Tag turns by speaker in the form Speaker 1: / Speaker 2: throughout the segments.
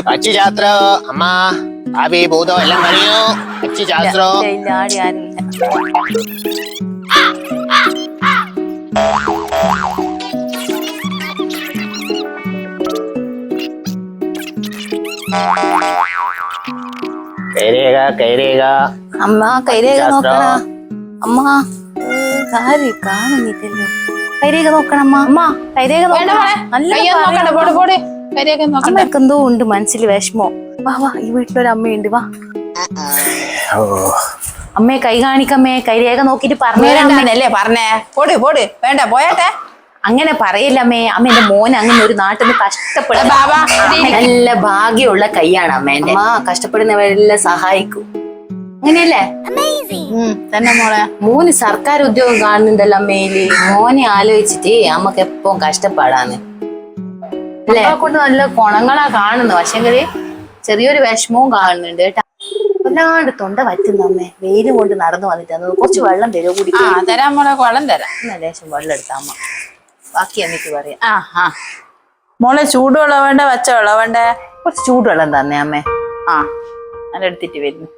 Speaker 1: പക്ഷിശാസ്ത്രം അമ്മ ഭാവി ഭൂതം എല്ലാം പറയൂ. പക്ഷിശാസ്ത്രം
Speaker 2: ഇല്ല ആടി ആരുമില്ല.
Speaker 1: കൈരേഖ
Speaker 2: അമ്മ കൈരേഖ നോക്കണ അമ്മ. കാണുന്നില്ലല്ലോ. കൈരേഖ നോക്കണം അമ്മ. കൈരേഖ അമ്മക്ക് എന്തോ ഉണ്ട് മനസ്സിൽ വിഷമോ. വാ വാ, ഈ വീട്ടിലൊരു അമ്മയുണ്ട്. വാ അമ്മയെ കൈ കാണിക്കമ്മേ. കൈരേഖ നോക്കിട്ട് പറഞ്ഞല്ലേ
Speaker 3: പറഞ്ഞേ. പോട് പോട്, വേണ്ട പോയാട്ടെ.
Speaker 2: അങ്ങനെ പറയില്ലമ്മേ. അമ്മ എന്റെ മോൻ അങ്ങനെ ഒരു നാട്ടിൽ നിന്ന് കഷ്ടപ്പെടും. നല്ല ഭാഗ്യമുള്ള കൈയാണ് അമ്മേന്റെ. അമ്മ കഷ്ടപ്പെടുന്നവരെല്ലാം സഹായിക്കും. അങ്ങനെയല്ലേ
Speaker 3: തന്നെ മോളെ.
Speaker 2: മോന് സർക്കാർ ഉദ്യോഗം കാണുന്നുണ്ടല്ലോ അമ്മയില്. മോനെ ആലോചിച്ചിട്ട് അമ്മക്ക് എപ്പം കഷ്ടപ്പാടാന്ന് അല്ലേ. കൊണ്ട് നല്ല ഗുണങ്ങളാ കാണുന്നു. പക്ഷെങ്കില് ചെറിയൊരു വിഷമവും കാണുന്നുണ്ട് കേട്ടാ. വല്ലാണ്ട് തൊണ്ട വറ്റുന്ന അമ്മേ. വെയില് കൊണ്ട് നടന്നു വന്നിട്ട് കുറച്ച് വെള്ളം തരുമോ കുടിക്കാൻ?
Speaker 3: തരാം മോളെ, വെള്ളം തരാം.
Speaker 2: ലേശം വെള്ളം എടുത്താ അമ്മ. ബാക്കി എന്നിട്ട് പറയാം.
Speaker 3: മോളെ ചൂടുവെള്ളം വേണ്ട പച്ചവെള്ളം വേണ്ടേ?
Speaker 2: കുറച്ച് ചൂടുവെള്ളം തന്നെ അമ്മേ.
Speaker 3: അതെടുത്തിട്ട് വരുന്നു.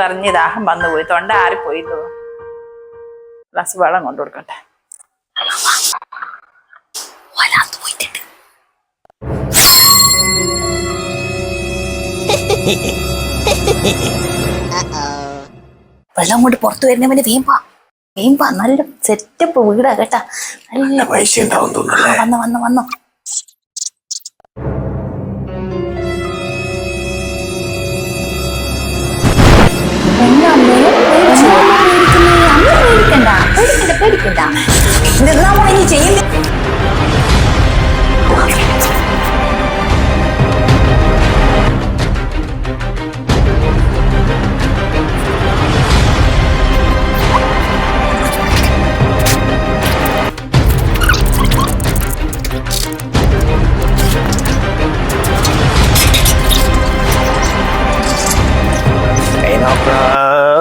Speaker 3: പറഞ്ഞ് ദാഹം വന്നു പോയി, തൊണ്ട ആറിപ്പോയി. ഗ്ലാസ് വെള്ളം കൊണ്ടു കൊടുക്കട്ടെ.
Speaker 2: വെള്ളം കൊണ്ട് പുറത്തു വരുന്നവന് വേമ്പാ. നല്ല സെറ്റപ്പ് വീടാ കേട്ടാ. നല്ല പൈസ വന്നോ. പേടിക്കണ്ട. ഇതെന്നാ ഇനി ചെയ്യുന്നത്?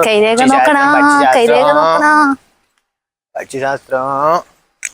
Speaker 2: കൈരേഖ നോക്കണ.
Speaker 1: പക്ഷിശാസ്ത്രം